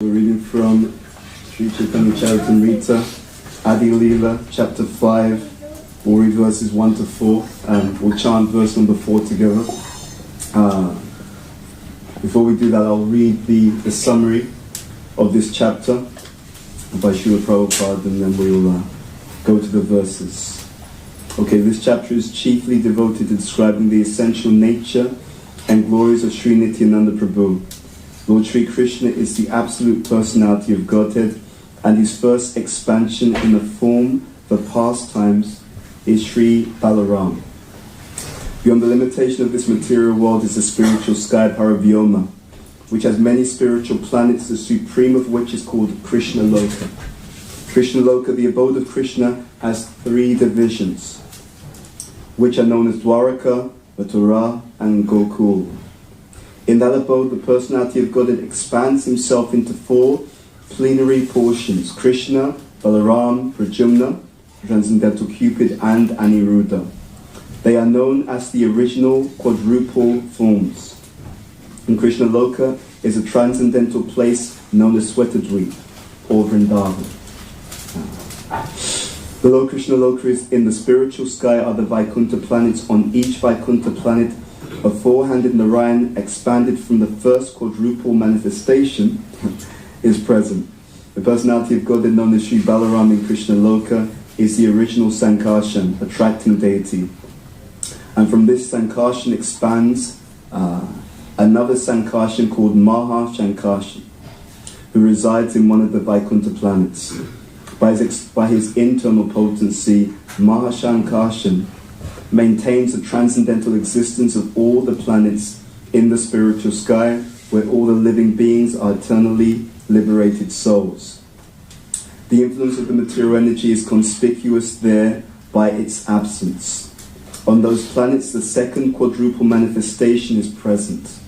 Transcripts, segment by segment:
We're reading from Sri Chaitanya Charitamrita, Adi Lila, chapter 5. We'll read verses 1 to 4, and we'll chant verse number 4 together. Before we do that, I'll read the summary of this chapter by Srila Prabhupada, and then we'll go to the verses. Okay, this chapter is chiefly devoted to describing the essential nature and glories of Sri Nityananda Prabhu. Lord Sri Krishna is the absolute personality of Godhead, and his first expansion in the form for pastimes is Sri Balaram. Beyond the limitation of this material world is the spiritual sky Paravyoma, which has many spiritual planets, the supreme of which is called Krishna Loka. Krishna Loka, the abode of Krishna, has 3 divisions, which are known as Dwaraka, Mathura, and Gokul. In that abode, the personality of Godhead expands himself into 4 plenary portions: Krishna, Balaram, Pradyumna, Transcendental Cupid, and Aniruddha. They are known as the original quadruple forms. In Krishna Loka is a transcendental place known as Swetadweep, or Vrindavan. Below Krishna Loka is in the spiritual sky are the Vaikuntha planets. On each Vaikuntha planet, a 4-handed Narayan expanded from the first quadruple manifestation is present. The personality of Godhead known as Sri Balaram in Krishna Loka is the original Sankarshan, attracting deity. And from this Sankarshan expands another Sankarshan called Maha Sankarshan, who resides in one of the Vaikuntha planets. By his internal potency, Maha Sankarshan maintains the transcendental existence of all the planets in the spiritual sky, where all the living beings are eternally liberated souls. The influence of the material energy is conspicuous there by its absence. On those planets, the second quadruple manifestation is present.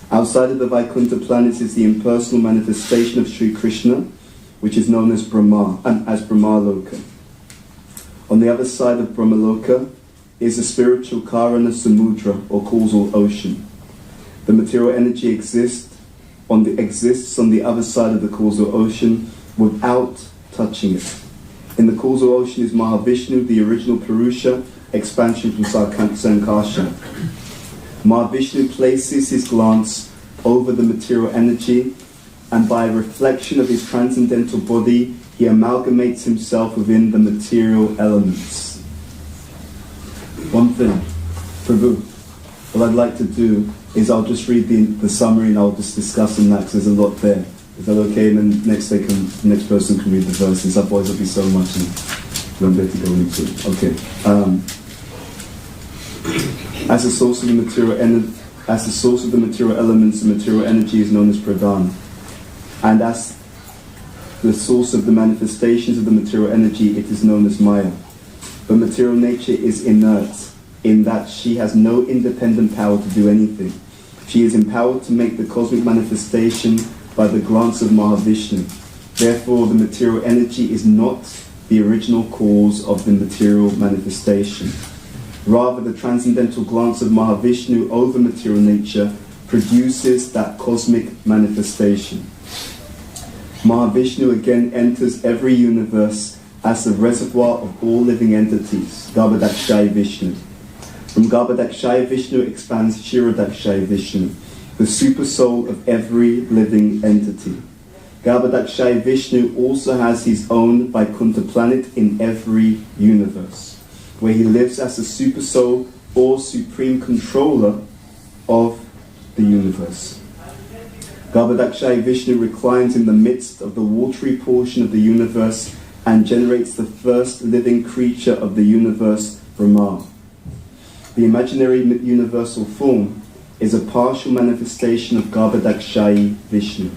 Outside of the Vaikuntha planets is the impersonal manifestation of Sri Krishna, which is known as Brahma, and as Brahmaloka. On the other side of Brahmaloka is the spiritual Karana Samudra, or causal ocean. The material energy exists on the other side of the causal ocean without touching it. In the causal ocean is Mahavishnu, the original Purusha, expansion from Sankarshan. Mahavishnu places his glance over the material energy, and by a reflection of his transcendental body, he amalgamates himself within the material elements. One thing, Prabhu, what I'd like to do is I'll just read the summary and I'll just discuss on that, because there's a lot there. Is that okay? And then next person can read the verses, otherwise there'll be so much and we won't be able to go into it. Okay. As the source of the material elements, the material energy is known as Pradhan. And as the source of the manifestations of the material energy, it is known as Maya. But material nature is inert, in that she has no independent power to do anything. She is empowered to make the cosmic manifestation by the glance of Mahavishnu. Therefore, the material energy is not the original cause of the material manifestation. Rather, the transcendental glance of Mahavishnu over material nature produces that cosmic manifestation. Mahavishnu again enters every universe as the reservoir of all living entities, Garbhodakshaya Vishnu. From Garbhodakshaya Vishnu expands Kshirodakshaya Vishnu, the super soul of every living entity. Garbhodakshaya Vishnu also has his own Vaikuntha planet in every universe, where he lives as a super soul or supreme controller of the universe. Garbhodakshaya Vishnu reclines in the midst of the watery portion of the universe and generates the first living creature of the universe, Brahma. The imaginary universal form is a partial manifestation of Garbhodakshaya Vishnu.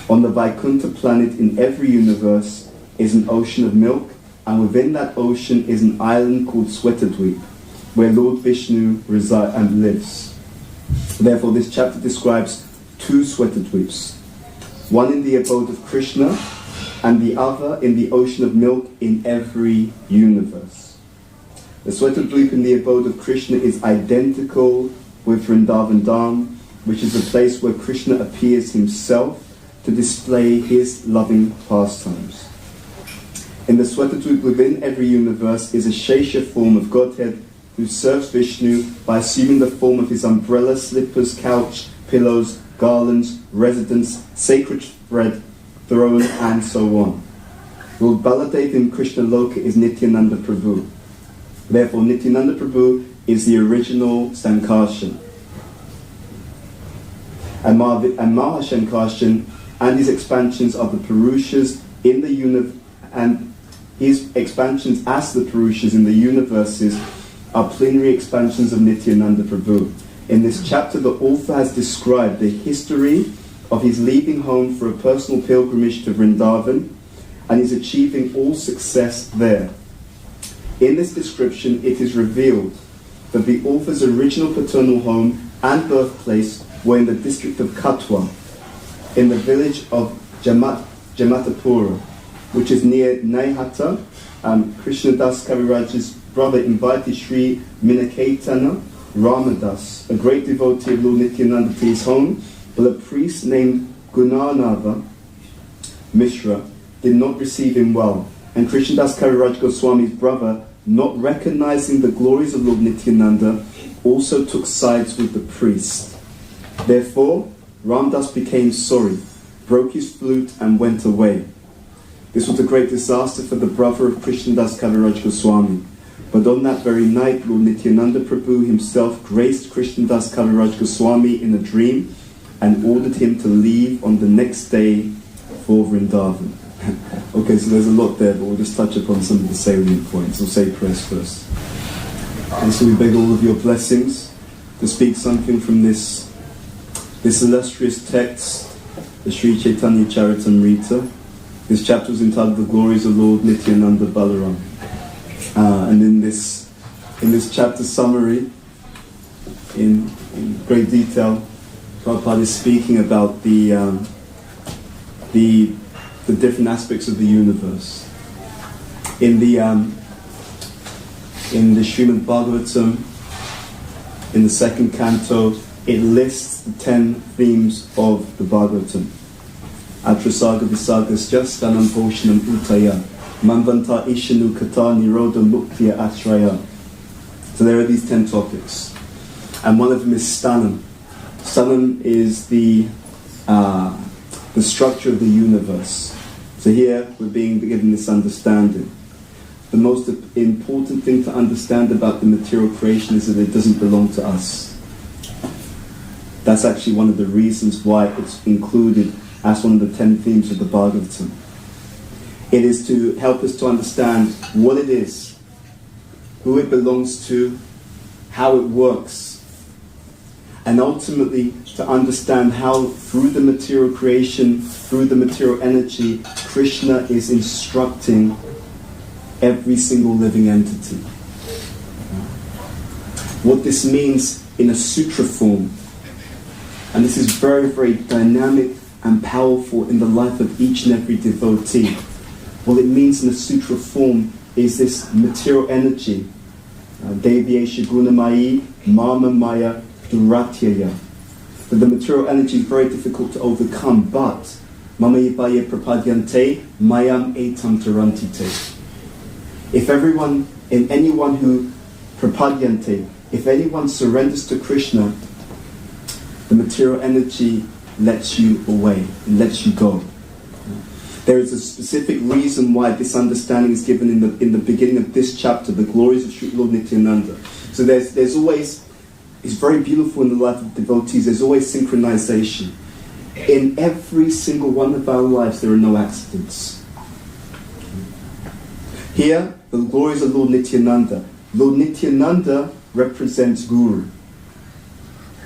On the Vaikuntha planet in every universe is an ocean of milk, and within that ocean is an island called Swetadweep, where Lord Vishnu resides and lives. Therefore, this chapter describes 2 Swetadweeps, one in the abode of Krishna and the other in the ocean of milk in every universe. The Swetadweep in the abode of Krishna is identical with Vrindavan Dham, which is a place where Krishna appears himself to display his loving pastimes. In the Swetatut, within every universe is a Shesha form of Godhead who serves Vishnu by assuming the form of his umbrella, slippers, couch, pillows, garlands, residence, sacred thread, throne, and so on. Lord Baladev in Krishna Loka is Nityananda Prabhu. Therefore, Nityananda Prabhu is the original Sankarshan. And Mahashankarshan and his expansions are the Purushas in the universe, and his expansions as the Purushas in the universes are plenary expansions of Nityananda Prabhu. In this chapter, the author has described the history of his leaving home for a personal pilgrimage to Vrindavan, and is achieving all success there. In this description, it is revealed that the author's original paternal home and birthplace were in the district of Katwa, in the village of Jamatapura, which is near Naihata. Krishnadas Kaviraj's brother invited Sri Minaketana Ramadas, a great devotee of Lord Nityananda, to his home, but a priest named Gunanava Mishra did not receive him well, and Krishnadas Kaviraj Goswami's brother, not recognizing the glories of Lord Nityananda, also took sides with the priest. Therefore, Ramdas became sorry, broke his flute, and went away. This was a great disaster for the brother of Krishnadas Kaviraj Goswami. But on that very night, Lord Nityananda Prabhu himself graced Krishnadas Kaviraj Goswami in a dream and ordered him to leave on the next day for Vrindavan. Okay, so there's a lot there, but we'll just touch upon some of the salient points. We'll say prayers first. And so we beg all of your blessings to speak something from this illustrious text, the Sri Chaitanya Charitamrita. This chapter is entitled The Glories of Lord Nityananda Balaram. And in this chapter summary, in great detail, Prabhupada is speaking about the different aspects of the universe. In the Srimad Bhagavatam, in the second canto, it lists the 10 themes of the Bhagavatam. Atrasaga Visagasya Stanam Poshanam Utaya Manvanta Ishanu Kata Niroda Muktya Ashraya. So there are these 10 topics. And one of them is Stanam. Stanam is the structure of the universe. So here we're being given this understanding. The most important thing to understand about the material creation is that it doesn't belong to us. That's actually one of the reasons why it's included as one of the 10 themes of the Bhagavatam. It is to help us to understand what it is, who it belongs to, how it works, and ultimately to understand how through the material creation, through the material energy, Krishna is instructing every single living entity. What this means in a sutra form, and this is very, very dynamic and powerful in the life of each and every devotee. What it means in a sutra form is this material energy. Devyesha Gunamayi Mama Maya Duratyaya. That the material energy is very difficult to overcome, but Mamayipaye Prapadyante Mayam Etam Tarantite. If anyone who Prapadyante, if anyone surrenders to Krishna, the material energy lets you away, and lets you go. There is a specific reason why this understanding is given in the beginning of this chapter, the glories of Sri Lord Nityananda. So there's always, it's very beautiful in the life of devotees, there's always synchronization. In every single one of our lives there are no accidents. Here, the glories of Lord Nityananda. Lord Nityananda represents Guru.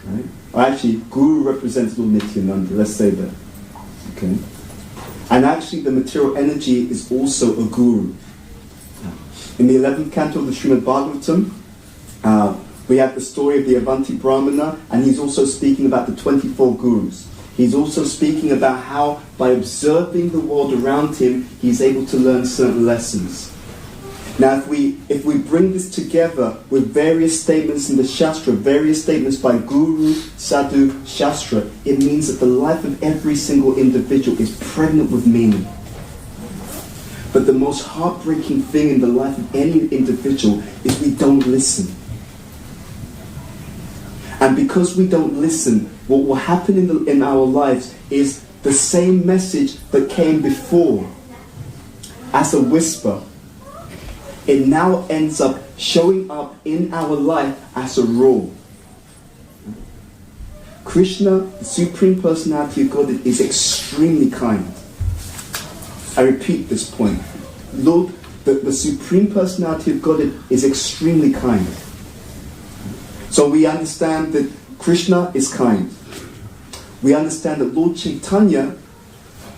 Right? Actually, Guru represents Lord Nityananda, let's say that. Okay? And actually the material energy is also a Guru. In the 11th canto of the Srimad Bhagavatam, we have the story of the Avanti Brahmana, and he's also speaking about the 24 Gurus. He's also speaking about how, by observing the world around him, he's able to learn certain lessons. Now, if we bring this together with various statements in the Shastra, various statements by Guru, Sadhu, Shastra, it means that the life of every single individual is pregnant with meaning. But the most heartbreaking thing in the life of any individual is we don't listen. And because we don't listen, what will happen in our lives is the same message that came before as a whisper, it now ends up showing up in our life as a roar. Krishna, the Supreme Personality of God, is extremely kind. I repeat this point. Lord, the Supreme Personality of God is extremely kind. So we understand that Krishna is kind. We understand that Lord Chaitanya,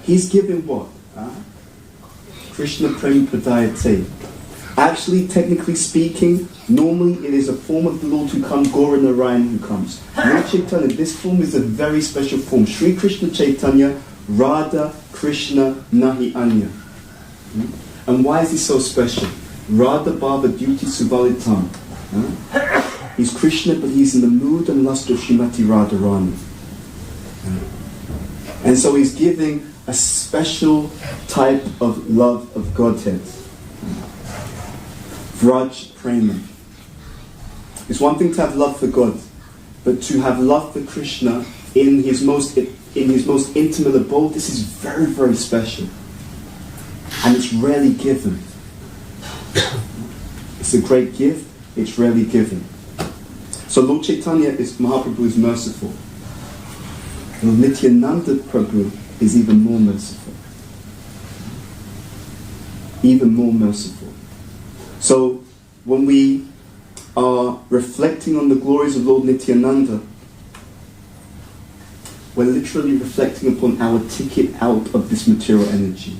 he's giving what? Krishna Prem Pradayate. Actually, technically speaking, normally it is a form of the Lord who comes, Gaura Narayan who comes. Lord Chaitanya, this form is a very special form. Sri Krishna Chaitanya, Radha Krishna Nahi Anya. And why is he so special? Radha Baba Duty Suvalitam. He's Krishna, but he's in the mood and lust of Srimati Radharani. And so he's giving a special type of love of Godhead. Vraj Prema. It's one thing to have love for God, but to have love for Krishna in his most intimate abode, this is very, very special. And it's rarely given. It's a great gift, it's rarely given. So Lord Chaitanya Mahaprabhu is merciful. Lord Nityananda Prabhu is even more merciful. Even more merciful. So when we are reflecting on the glories of Lord Nityananda, we're literally reflecting upon our ticket out of this material energy.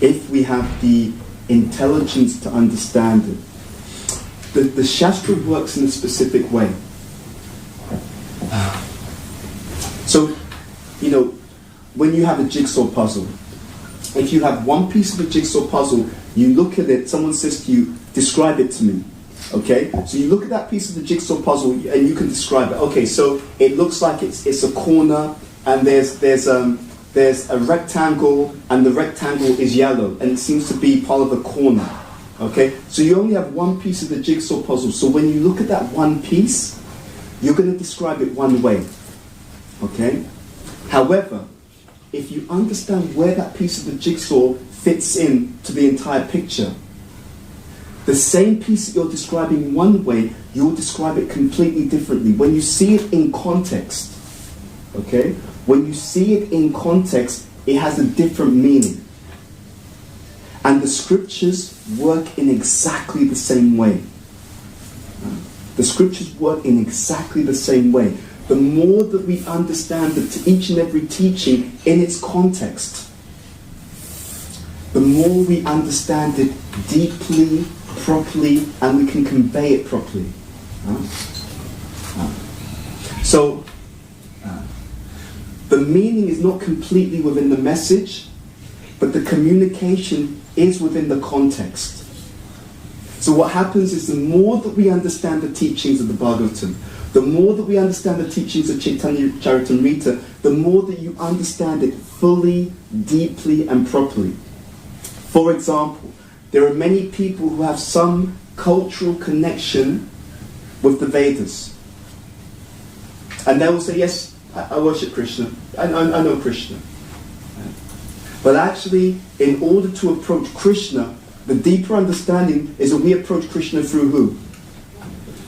If we have the intelligence to understand it, the Shastra works in a specific way. So, when you have a jigsaw puzzle, if you have one piece of a jigsaw puzzle, you look at it, someone says to you, describe it to me. Okay? So you look at that piece of the jigsaw puzzle and you can describe it. Okay, so it looks like it's a corner and there's a rectangle and the rectangle is yellow and it seems to be part of a corner. Okay? So you only have one piece of the jigsaw puzzle. So when you look at that one piece, you're going to describe it one way. Okay? However, if you understand where that piece of the jigsaw fits in to the entire picture, the same piece that you're describing one way, you'll describe it completely differently. When you see it in context, okay? When you see it in context, it has a different meaning. And the scriptures work in exactly the same way. The scriptures work in exactly the same way. The more that we understand each and every teaching in its context, the more we understand it deeply, properly, and we can convey it properly. So, the meaning is not completely within the message, but the communication is within the context. So what happens is the more that we understand the teachings of the Bhagavatam, the more that we understand the teachings of Chaitanya Charitamrita, the more that you understand it fully, deeply, and properly. For example, there are many people who have some cultural connection with the Vedas. And they will say, yes, I worship Krishna. I know Krishna. But actually, in order to approach Krishna, the deeper understanding is that we approach Krishna through who?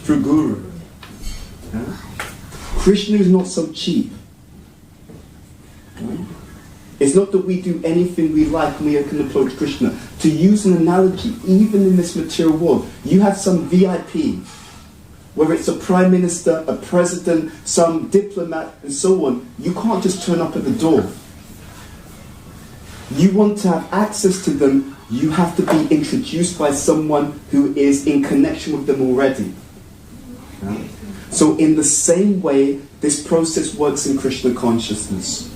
Through Guru. Krishna is not so cheap. It's not that we do anything we like and we can approach Krishna. To use an analogy, even in this material world, you have some VIP, whether it's a prime minister, a president, some diplomat, and so on. You can't just turn up at the door. You want to have access to them, you have to be introduced by someone who is in connection with them already. So in the same way, this process works in Krishna consciousness.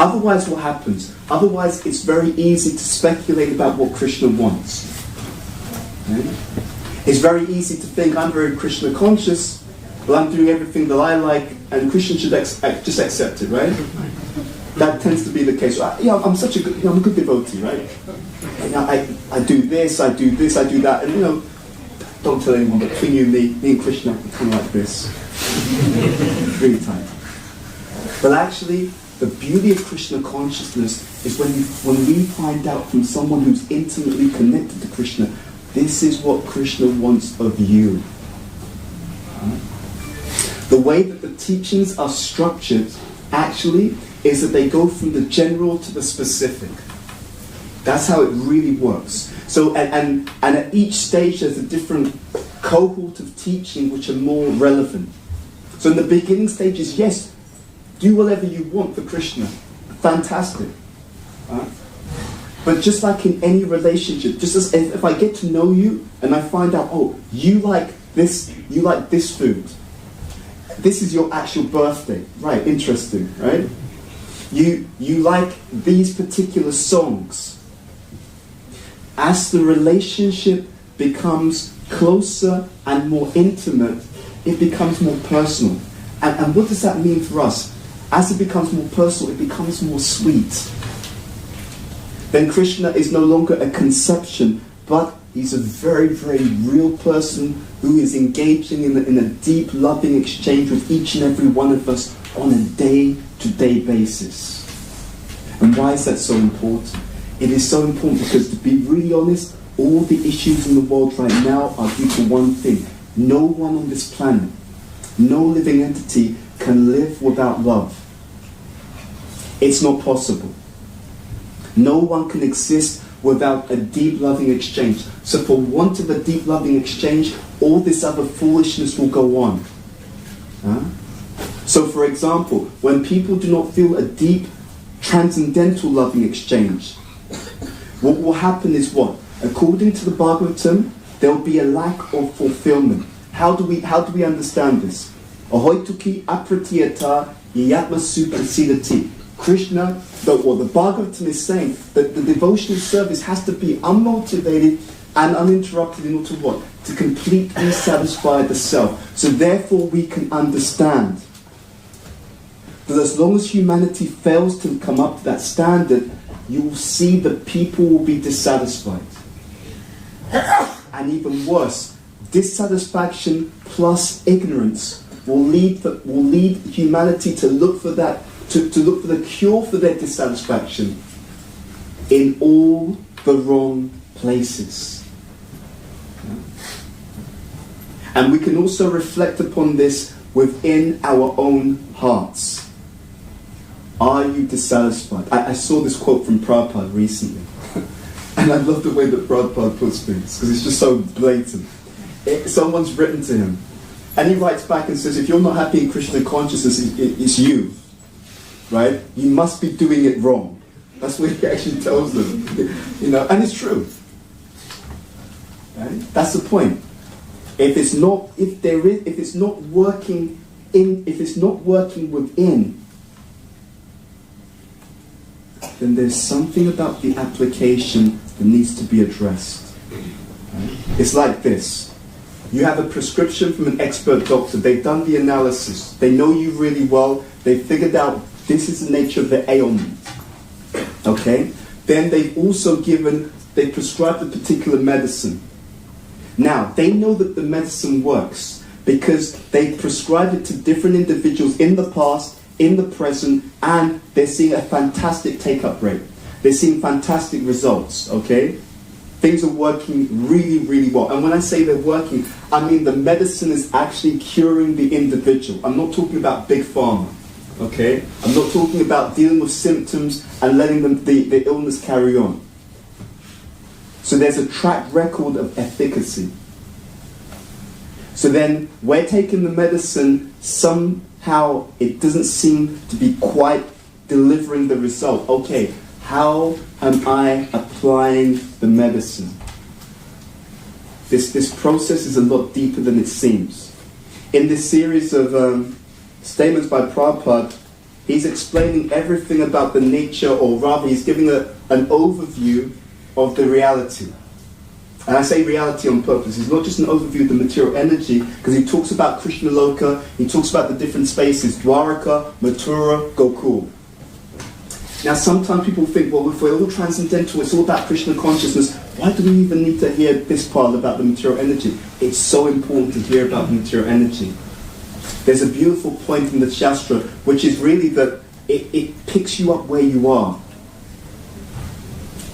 Otherwise, what happens? Otherwise, it's very easy to speculate about what Krishna wants. Right? It's very easy to think, I'm very Krishna conscious, but I'm doing everything that I like, and Krishna should just accept it, right? That tends to be the case. I'm such a good, I'm a good devotee, right? I do this, I do that, and don't tell anyone, but between you and me and Krishna are kind of like this. Really tight. But actually, the beauty of Krishna consciousness is when we find out from someone who's intimately connected to Krishna, this is what Krishna wants of you. The way that the teachings are structured, actually, is that they go from the general to the specific. That's how it really works. So, and at each stage there's a different cohort of teaching which are more relevant. So in the beginning stages, yes, do whatever you want for Krishna. Fantastic. But just like in any relationship, just as if I get to know you and I find out, oh, you like this food. This is your actual birthday. Right, interesting, right? You like these particular songs. As the relationship becomes closer and more intimate, it becomes more personal. And what does that mean for us? As it becomes more personal, it becomes more sweet. Then Krishna is no longer a conception, but he's a very, very real person who is engaging in a deep, loving exchange with each and every one of us on a day-to-day basis. And why is that so important? It is so important because, to be really honest, all the issues in the world right now are due to one thing. No one on this planet, no living entity can live without love. It's not possible. No one can exist without a deep loving exchange. So for want of a deep loving exchange, all this other foolishness will go on. So for example, when people do not feel a deep transcendental loving exchange, what will happen is what? According to the Bhagavatam, there will be a lack of fulfillment. How do we understand this? Ahoituki apratiyata yatma suprasidati. Krishna, the Bhagavatam is saying that the devotional service has to be unmotivated and uninterrupted in order to what? To completely satisfy the self. So therefore we can understand that as long as humanity fails to come up to that standard, you will see that people will be dissatisfied. And even worse, dissatisfaction plus ignorance will lead humanity to look for that, to look for the cure for their dissatisfaction in all the wrong places. And we can also reflect upon this within our own hearts. Are you dissatisfied? I saw this quote from Prabhupada recently. And I love the way that Prabhupada puts things, because it's just so blatant. Someone's written to him, and he writes back and says, if you're not happy in Krishna consciousness, it's you. Right? You must be doing it wrong. That's what he actually tells them. And it's true. Right? That's the point. If it's not working within, then there's something about the application that needs to be addressed. Right? It's like this. You have a prescription from an expert doctor. They've done the analysis. They know you really well. They've figured out this is the nature of the ailment. Okay? Then they've prescribed a particular medicine. Now, they know that the medicine works because they prescribed it to different individuals in the past, in the present, and they're seeing a fantastic take-up rate. They're seeing fantastic results, okay? Things are working really, really well. And when I say they're working, I mean the medicine is actually curing the individual. I'm not talking about big pharma, okay? I'm not talking about dealing with symptoms and letting the illness carry on. So there's a track record of efficacy. So then we're taking the medicine, somehow it doesn't seem to be quite delivering the result. Okay, how am I applying the medicine? This process is a lot deeper than it seems. In this series of statements by Prabhupada, he's explaining everything about the nature, or rather he's giving an overview of the reality. And I say reality on purpose. It's not just an overview of the material energy, because he talks about Krishna Loka, he talks about the different spaces, Dwaraka, Mathura, Gokul. Now sometimes people think, well, if we're all transcendental, it's all about Krishna consciousness, why do we even need to hear this part about the material energy? It's so important to hear about the material energy. There's a beautiful point in the Shastra, which is really that it picks you up where you are.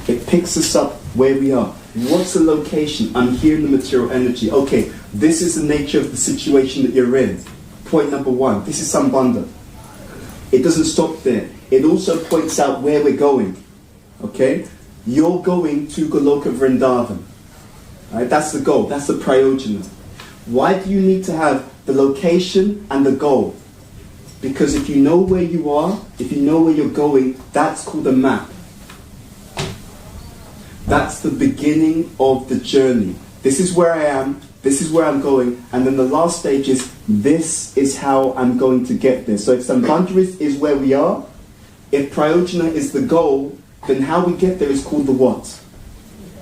It picks us up where we are. What's the location? I'm here in the material energy. Okay, this is the nature of the situation that you're in. Point number one, this is Sambandha. It doesn't stop there. It also points out where we're going. Okay? You're going to Goloka Vrindavan. Right? That's the goal. That's the prayojana. Why do you need to have the location and the goal? Because if you know where you are, if you know where you're going, that's called a map. That's the beginning of the journey. This is where I am, this is where I'm going, and then the last stage is, this is how I'm going to get there. So if Sambandha is where we are, if Prayojana is the goal, then how we get there is called the what?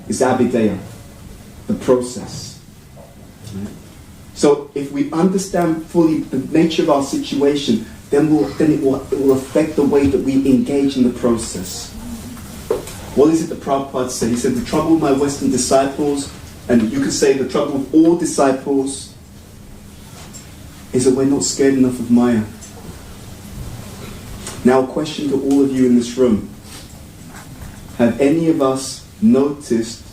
It's Abhideya, the process. So if we understand fully the nature of our situation, then it will affect the way that we engage in the process. What is it that Prabhupada said? He said, the trouble with my Western disciples, and you could say the trouble with all disciples, is that we're not scared enough of Maya. Now a question to all of you in this room. Have any of us noticed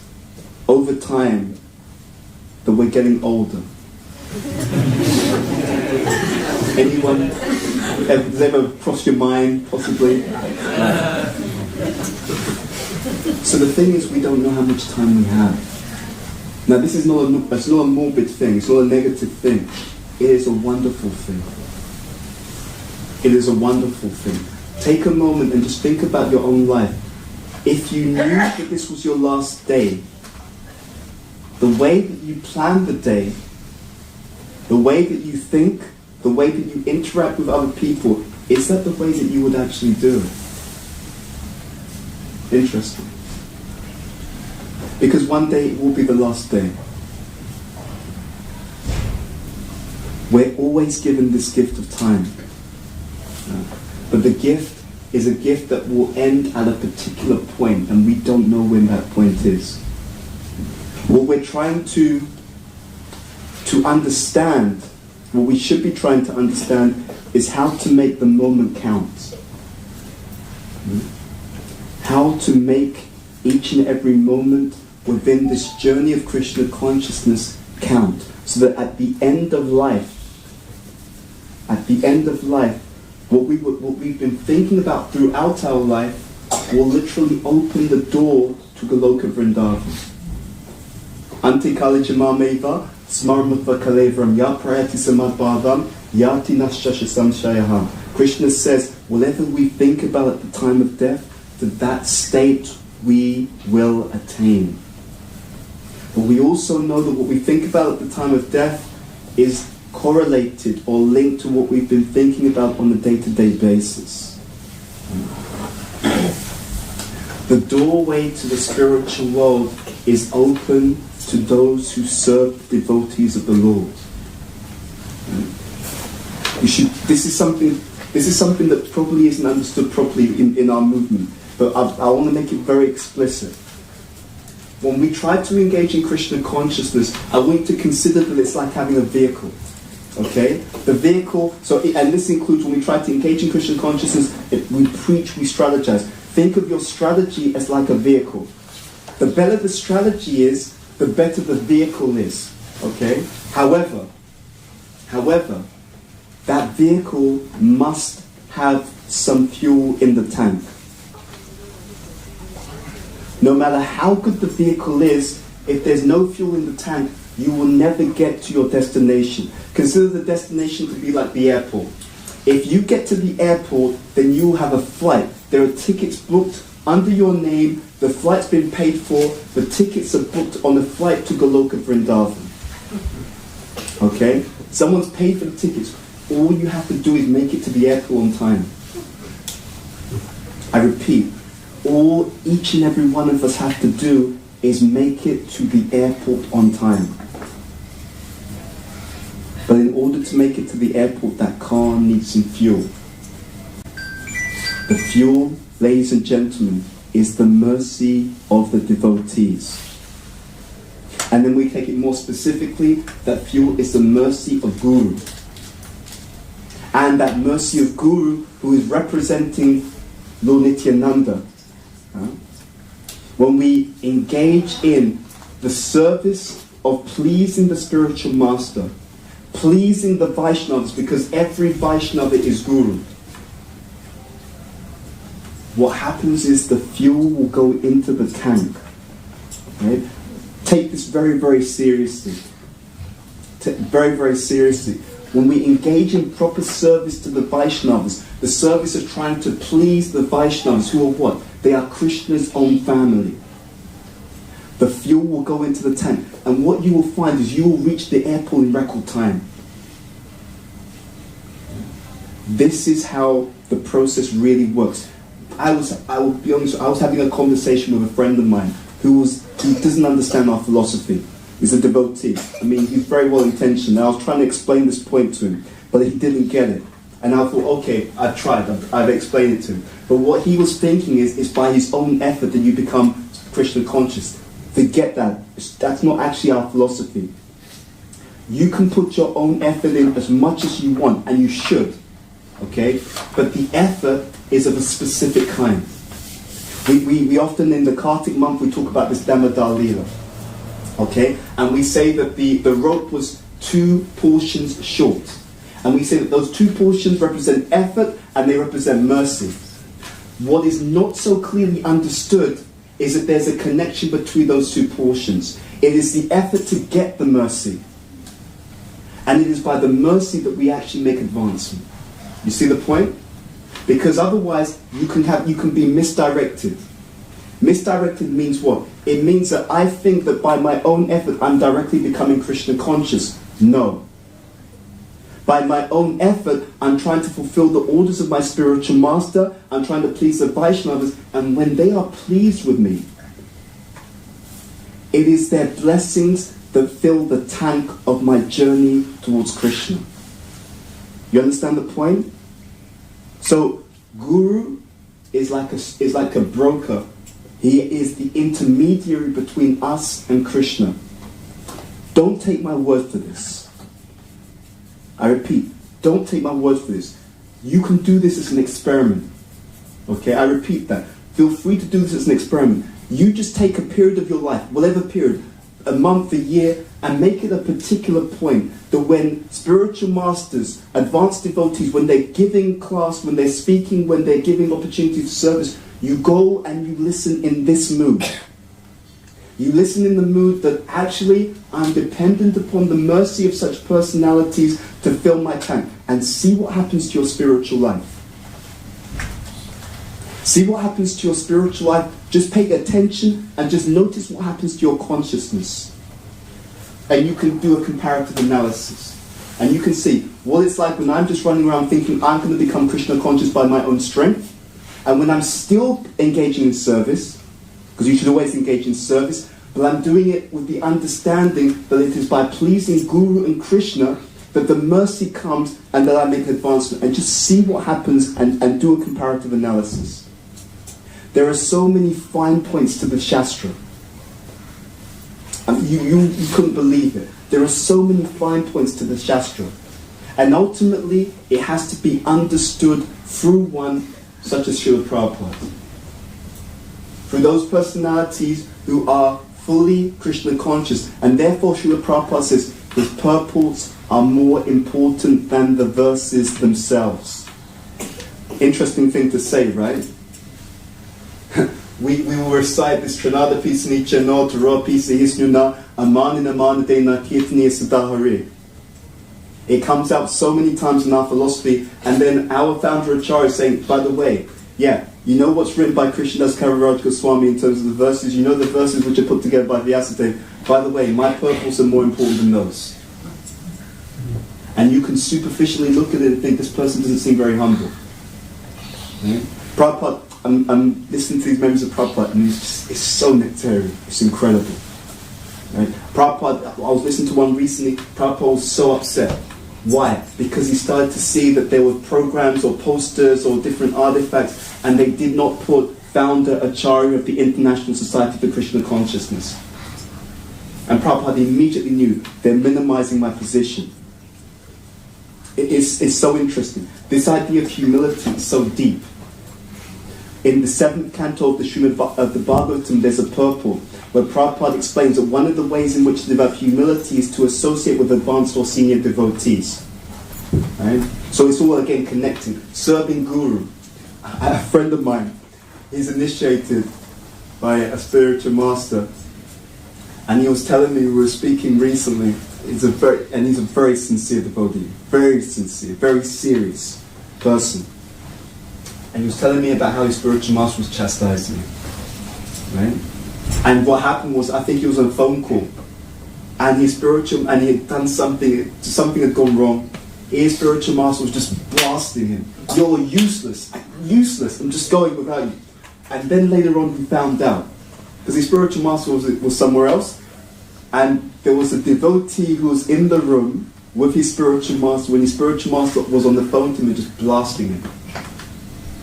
over time that we're getting older? Anyone? Has ever crossed your mind, possibly? So the thing is, we don't know how much time we have. Now this is it's not a morbid thing, it's not a negative thing. It is a wonderful thing. It is a wonderful thing. Take a moment and just think about your own life. If you knew that this was your last day, the way that you plan the day, the way that you think, the way that you interact with other people, is that the way that you would actually do it? Interesting. Because one day it will be the last day. We're always given this gift of time. But the gift is a gift that will end at a particular point, and we don't know when that point is. What we're trying to understand, what we should be trying to understand, is how to make the moment count. How to make each and every moment within this journey of Krishna consciousness count, so that at the end of life, what we've been thinking about throughout our life will literally open the door to Goloka Vrindavan. Ante kalijamameva smarmatva kalevram ya prayati samadbhavam yati nashasha samshayaha. Krishna says, whatever we think about at the time of death, to that state we will attain. But we also know that what we think about at the time of death is correlated or linked to what we've been thinking about on a day-to-day basis. The doorway to the spiritual world is open to those who serve the devotees of the Lord. This is something that probably isn't understood properly in our movement, but I want to make it very explicit. When we try to engage in Krishna consciousness, I want you to consider that it's like having a vehicle. Okay? The vehicle, and this includes when we try to engage in Krishna consciousness, we preach, we strategize. Think of your strategy as like a vehicle. The better the strategy is, the better the vehicle is. Okay? However, that vehicle must have some fuel in the tank. No matter how good the vehicle is, if there's no fuel in the tank, you will never get to your destination. Consider the destination to be like the airport. If you get to the airport, then you will have a flight. There are tickets booked under your name, the flight's been paid for, the tickets are booked on the flight to Goloka Vrindavan. Okay? Someone's paid for the tickets. All you have to do is make it to the airport on time. I repeat, all each and every one of us have to do is make it to the airport on time. But in order to make it to the airport, that car needs some fuel. The fuel, ladies and gentlemen, is the mercy of the devotees. And then we take it more specifically, that fuel is the mercy of Guru. And that mercy of Guru, who is representing Lord Nityananda. When we engage in the service of pleasing the spiritual master, pleasing the Vaishnavas, because every Vaishnava is Guru, what happens is the fuel will go into the tank. Right? Take this very, very seriously. Very, very seriously. When we engage in proper service to the Vaishnavas, the service of trying to please the Vaishnavas, who are what? They are Krishna's own family. The fuel will go into the tank. And what you will find is you will reach the airport in record time. This is how the process really works. I will be honest, I was having a conversation with a friend of mine who doesn't understand our philosophy. He's a devotee. I mean, he's very well intentioned. And I was trying to explain this point to him, but he didn't get it. And I thought, okay, I've tried, I've explained it to him. But what he was thinking is by his own effort that you become Krishna conscious. Forget that. That's not actually our philosophy. You can put your own effort in as much as you want, and you should. Okay? But the effort is of a specific kind. We often, in the Kartik month, we talk about this Damodar Lila. Okay? And we say that the rope was 2 portions short. And we say that those 2 portions represent effort and they represent mercy. What is not so clearly understood is that there's a connection between those 2 portions. It is the effort to get the mercy. And it is by the mercy that we actually make advancement. You see the point? Because otherwise you can be misdirected. Misdirected means what? It means that I think that by my own effort I'm directly becoming Krishna conscious. No. By my own effort, I'm trying to fulfill the orders of my spiritual master. I'm trying to please the Vaishnavas. And when they are pleased with me, it is their blessings that fill the tank of my journey towards Krishna. You understand the point? So, Guru is like a broker. He is the intermediary between us and Krishna. Don't take my word for this. I repeat, don't take my word for this. You can do this as an experiment. Okay, I repeat that. Feel free to do this as an experiment. You just take a period of your life, whatever period, a month, a year, and make it a particular point that when spiritual masters, advanced devotees, when they're giving class, when they're speaking, when they're giving opportunity for service, you go and you listen in this mood. You listen in the mood that actually I'm dependent upon the mercy of such personalities to fill my tank, and see what happens to your spiritual life. See what happens to your spiritual life. Just pay attention and just notice what happens to your consciousness. And you can do a comparative analysis. And you can see what it's like when I'm just running around thinking I'm going to become Krishna conscious by my own strength. And when I'm still engaging in service, because you should always engage in service, but I'm doing it with the understanding that it is by pleasing Guru and Krishna that the mercy comes and that I make advancement. And just see what happens and do a comparative analysis. There are so many fine points to the Shastra. You couldn't believe it. There are so many fine points to the Shastra. And ultimately, it has to be understood through one such as Srila Prabhupada. Through those personalities who are fully Krishna conscious. And therefore, Srila Prabhupada says, his purports are more important than the verses themselves. Interesting thing to say, right? We will recite this Trinada Pisanicha no Tara Pisa Hisnuna Amanina Manadena Kirtaniya Sadahare. It comes out so many times in our philosophy, and then our founder Acharya is saying, by the way, yeah, you know what's written by Krishnadas Kaviraj Goswami in terms of the verses, you know the verses which are put together by Vyasadeva. By the way, my purports are more important than those. And you can superficially look at it and think this person doesn't seem very humble. Prabhupada, I'm listening to these members of Prabhupada, and it's so nectarian. It's incredible. Right? Prabhupada, I was listening to one recently. Prabhupada was so upset. Why? Because he started to see that there were programs or posters or different artifacts, and they did not put founder Acharya of the International Society for Krishna Consciousness. And Prabhupada immediately knew they're minimizing my position. It's so interesting. This idea of humility is so deep. In the 7th canto of the Bhagavatam, there's a purport where Prabhupada explains that one of the ways in which to develop humility is to associate with advanced or senior devotees. Right? So it's all again connecting. Serving Guru. A friend of mine, he's initiated by a spiritual master, and he was telling me, we were speaking recently, he's a very sincere devotee, very sincere, very serious person. And he was telling me about how his spiritual master was chastising him. Right? And what happened was, I think he was on a phone call, and he had done something had gone wrong. His spiritual master was just blasting him. You're useless, I'm just going without you. And then later on he found out, because his spiritual master was somewhere else, and there was a devotee who was in the room with his spiritual master when his spiritual master was on the phone to him and just blasting him.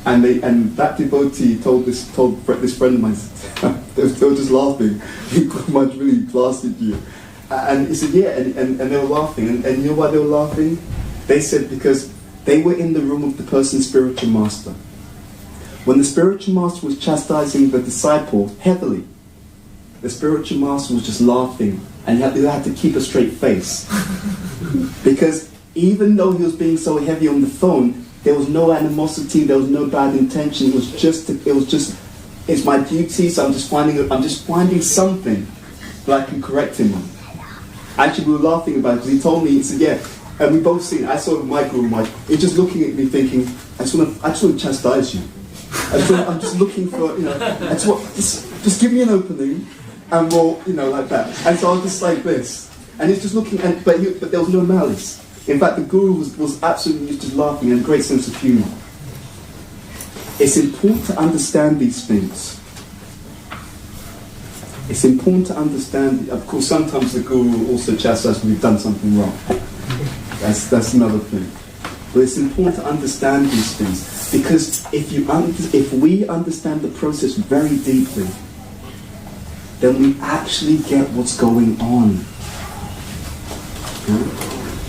And that devotee told this friend of mine, they were just laughing. He much really blasted you. And he said, yeah, and they were laughing. And you know why they were laughing? They said because they were in the room with the person's spiritual master. When the spiritual master was chastising the disciple heavily, the spiritual master was just laughing, and he had to keep a straight face. Because even though he was being so heavy on the phone, there was no animosity, there was no bad intention. It was just it's my duty, so I'm just finding something that I can correct him on. Actually, we were laughing about it because he told me, he said, yeah, and we both seen it. I saw Michael, he's just looking at me thinking, I just want to chastise you. I'm just looking for, just give me an opening, and we'll, like that. And so I was just like this, and he's just looking, but there was no malice. In fact, the Guru was absolutely just laughing and a great sense of humour. It's important to understand these things. It's important to understand. Of course, sometimes the Guru will also chastise when we've done something wrong. That's another thing. But it's important to understand these things, because if we understand the process very deeply, then we actually get what's going on. Yeah?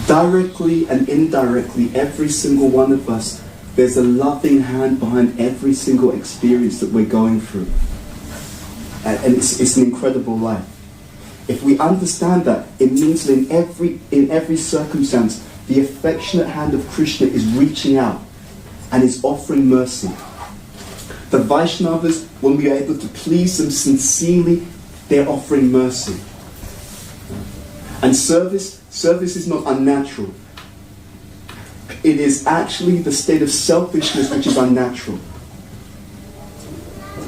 Directly and indirectly, every single one of us, there's a loving hand behind every single experience that we're going through. And it's an incredible life. If we understand that, it means that in every circumstance, the affectionate hand of Krishna is reaching out and is offering mercy. The Vaishnavas, when we are able to please them sincerely, they're offering mercy. And service is not unnatural. It is actually the state of selfishness which is unnatural.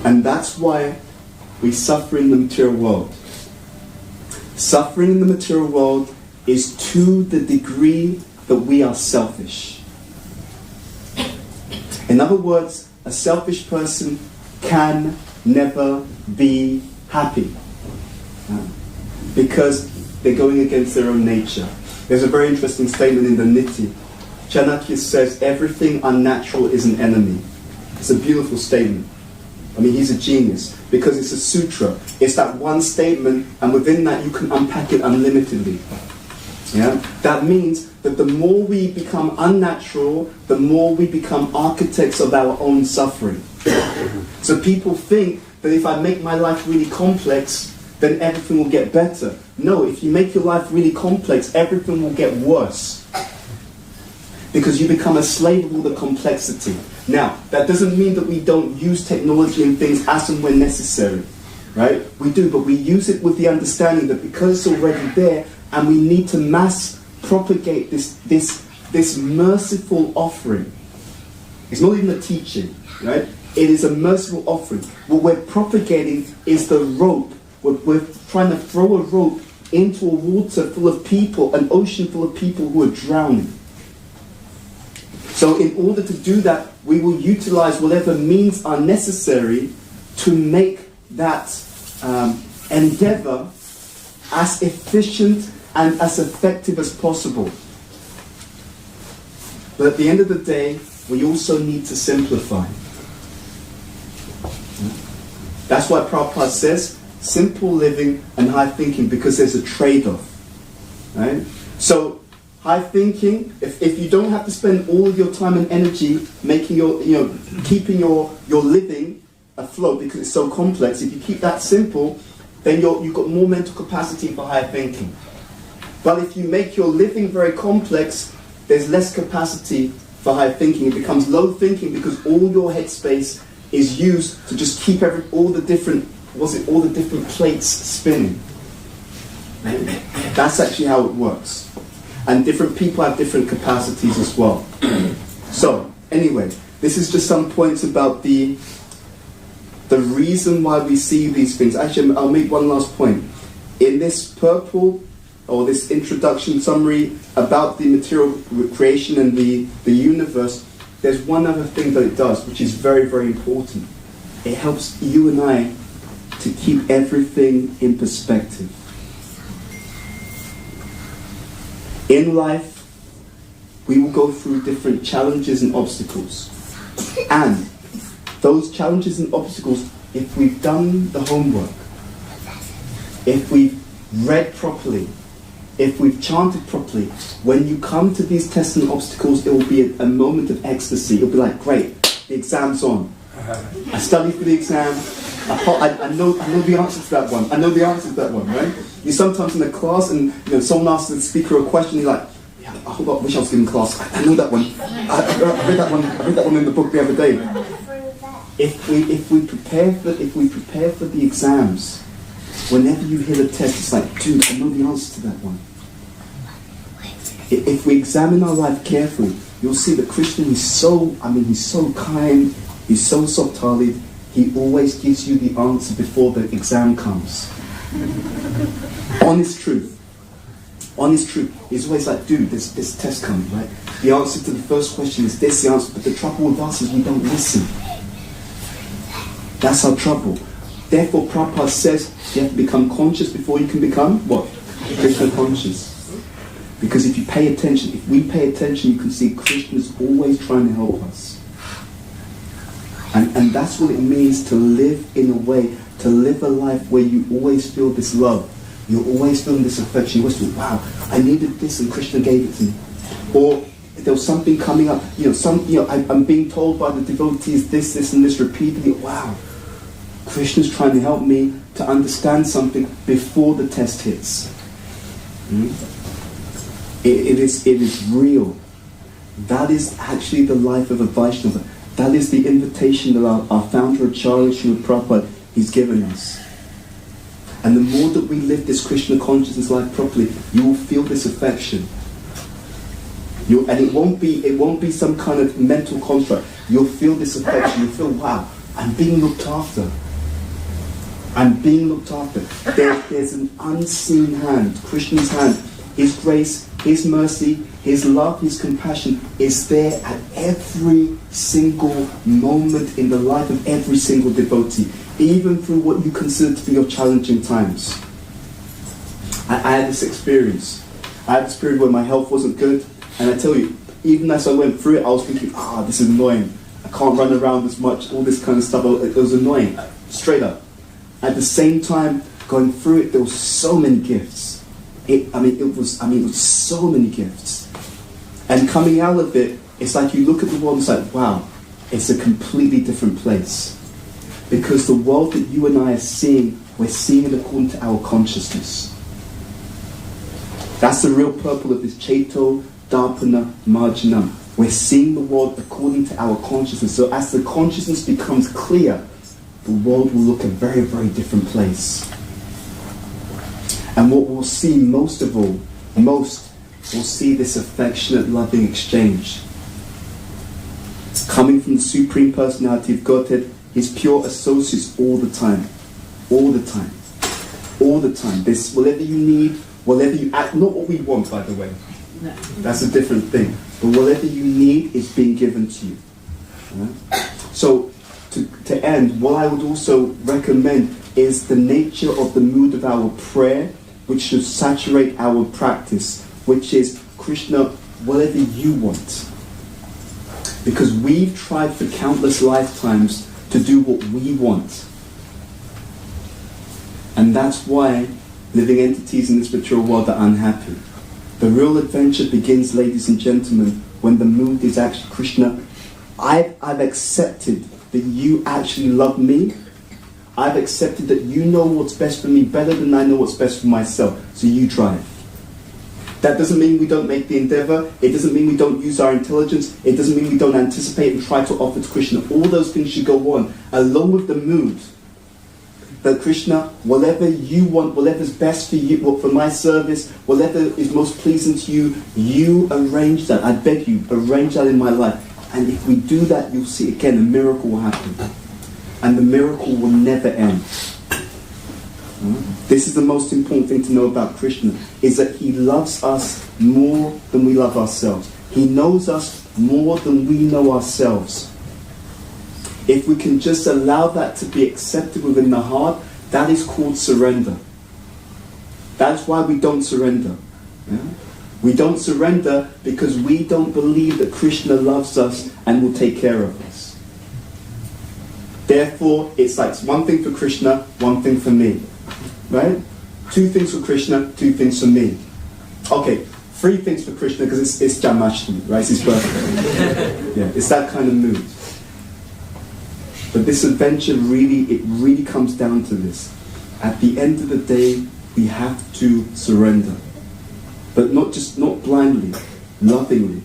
And that's why we suffer in the material world. Suffering in the material world is to the degree that we are selfish. In other words, a selfish person can never be happy. Because they're going against their own nature. There's a very interesting statement in the Niti. Chanakya says, everything unnatural is an enemy. It's a beautiful statement. I mean, he's a genius, because it's a sutra. It's that one statement, and within that you can unpack it unlimitedly. Yeah? That means that the more we become unnatural, the more we become architects of our own suffering. So people think that if I make my life really complex, then everything will get better. No, if you make your life really complex, everything will get worse. Because you become a slave of all the complexity. Now, that doesn't mean that we don't use technology and things as and when necessary. Right? We do, but we use it with the understanding that because it's already there, and we need to mass propagate this merciful offering. It's not even a teaching, right? It is a merciful offering. What we're propagating is the rope. We're trying to throw a rope into a water full of people, an ocean full of people who are drowning. So in order to do that, we will utilize whatever means are necessary to make that endeavor as efficient and as effective as possible. But at the end of the day, we also need to simplify. That's why Prabhupada says simple living and high thinking, because there's a trade-off. Right? So high thinking, if you don't have to spend all of your time and energy making keeping your living afloat because it's so complex, if you keep that simple, then you've got more mental capacity for high thinking. But if you make your living very complex, there's less capacity for high thinking. It becomes low thinking because all your headspace is used to just keep all the different plates spinning. That's actually how it works. And different people have different capacities as well. So, anyway, this is just some points about the reason why we see these things. Actually, I'll make one last point. In this purple, or this introduction summary about the material creation and the universe, there's one other thing that it does, which is very, very important. It helps you and I to keep everything in perspective. In life, we will go through different challenges and obstacles. And those challenges and obstacles, if we've done the homework, if we've read properly, if we've chanted properly, when you come to these tests and obstacles, it will be a moment of ecstasy. It'll be like, great, the exam's on. I studied for the exam. I know the answer to that one. I know the answer to that one, right? You sometimes in a class and someone asks the speaker a question, you're like, yeah, I wish I was giving class. I know that one. I read that one in the book the other day. If we prepare for the exams, whenever you hear the test, it's like, dude, I know the answer to that one. If we examine our life carefully, you'll see that Krishna is so kind, he's so soft-hearted, he always gives you the answer before the exam comes. Honest truth. He's always like, dude, this test coming, right? The answer to the first question is this, the answer, but the trouble with us is we don't listen. That's our trouble. Therefore, Prabhupada says you have to become conscious before you can become what? Krishna conscious. Because if you pay attention, if we pay attention, you can see Krishna is always trying to help us. And that's what it means to live in a way, to live a life where you always feel this love. You're always feeling this affection. You always feel, wow, I needed this and Krishna gave it to me. Or there was something coming up, I'm being told by the devotees this and this repeatedly. Wow, Krishna's trying to help me to understand something before the test hits. It is real. That is actually the life of a Vaishnava. That is the invitation that our founder Acharya Srila Prabhupada has given us. And the more that we live this Krishna consciousness life properly, you will feel this affection. And it won't be some kind of mental construct. You'll feel this affection. You'll feel, wow, I'm being looked after. I'm being looked after. There's an unseen hand, Krishna's hand. His grace, His mercy, His love, His compassion is there at every single moment in the life of every single devotee, even through what you consider to be your challenging times. I had this experience. I had this period where my health wasn't good, and I tell you, even as I went through it, I was thinking, this is annoying. I can't run around as much, all this kind of stuff. It was annoying, straight up. At the same time, going through it, there were so many gifts. It was so many gifts. And coming out of it, it's like you look at the world and it's like, wow, it's a completely different place. Because the world that you and I are seeing, we're seeing it according to our consciousness. That's the real purpose of this Chaito Darpana Marjanam. We're seeing the world according to our consciousness. So as the consciousness becomes clear, the world will look a very, very different place. And what we'll see most of all, we'll see this affectionate, loving exchange. Coming from the Supreme Personality of Godhead, His pure associates all the time. All the time. All the time. This, whatever you need, whatever you act, not what we want, by the way. No. That's a different thing. but whatever you need is being given to you. So, to end, what I would also recommend is the nature of the mood of our prayer, which should saturate our practice, which is, Krishna, whatever you want. Because we've tried for countless lifetimes to do what we want. And that's why living entities in this material world are unhappy. The real adventure begins, ladies and gentlemen, when the mood is actually, Krishna, I've accepted that you actually love me. I've accepted that you know what's best for me better than I know what's best for myself. So you drive. That doesn't mean we don't make the endeavor. It doesn't mean we don't use our intelligence. It doesn't mean we don't anticipate and try to offer to Krishna. All those things should go on, along with the mood. That Krishna, whatever you want, whatever's best for you, for my service, whatever is most pleasing to you, you arrange that. I beg you, arrange that in my life. And if we do that, you'll see again, a miracle will happen. And the miracle will never end. This is the most important thing to know about Krishna, is that he loves us more than we love ourselves. He knows us more than we know ourselves. If we can just allow that to be accepted within the heart, that is called surrender. That's why we don't surrender. Yeah? We don't surrender because we don't believe that Krishna loves us and will take care of us. Therefore, it's like one thing for Krishna, one thing for me. Right? 2 things for Krishna, 2 things for me. Okay, 3 things for Krishna because it's Janmashtami, right? It's his birthday. Yeah, it's that kind of mood. But this adventure it really comes down to this. At the end of the day, we have to surrender. But not blindly, lovingly.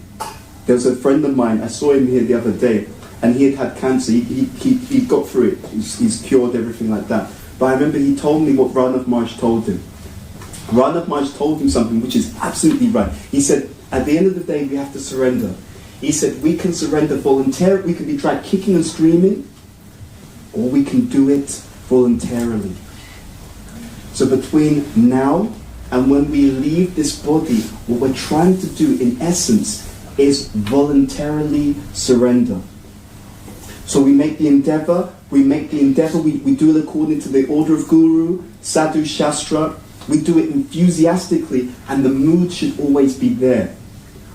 There was a friend of mine, I saw him here the other day, and he had cancer. He got through it. He's cured, everything like that. But I remember he told me what Ranav Maharaj told him. Ranav Maharaj told him something which is absolutely right. He said, at the end of the day, we have to surrender. He said, we can surrender voluntarily, we can be dragged kicking and screaming, or we can do it voluntarily. So between now and when we leave this body, what we're trying to do, in essence, is voluntarily surrender. So we make the endeavor, we do it according to the order of Guru, Sadhu, Shastra. We do it enthusiastically, and the mood should always be there.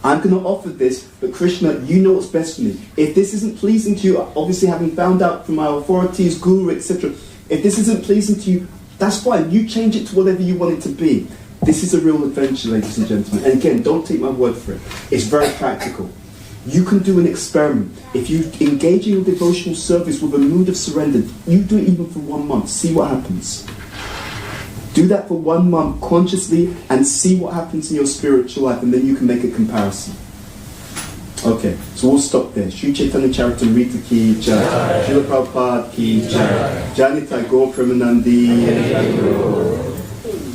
I'm going to offer this, but Krishna, you know what's best for me. If this isn't pleasing to you, obviously having found out from our authorities, Guru, etc., if this isn't pleasing to you, that's fine. You change it to whatever you want it to be. This is a real adventure, ladies and gentlemen. And again, don't take my word for it. It's very practical. You can do an experiment. If you engage in your devotional service with a mood of surrender, you do it even for 1 month. See what happens. Do that for 1 month consciously and see what happens in your spiritual life, and then you can make a comparison. Okay, so we'll stop there. Sri Chaitanya Charitamrita ki jai. Srila Prabhupada ki jai. Jai Nitai Gaur Premanandi.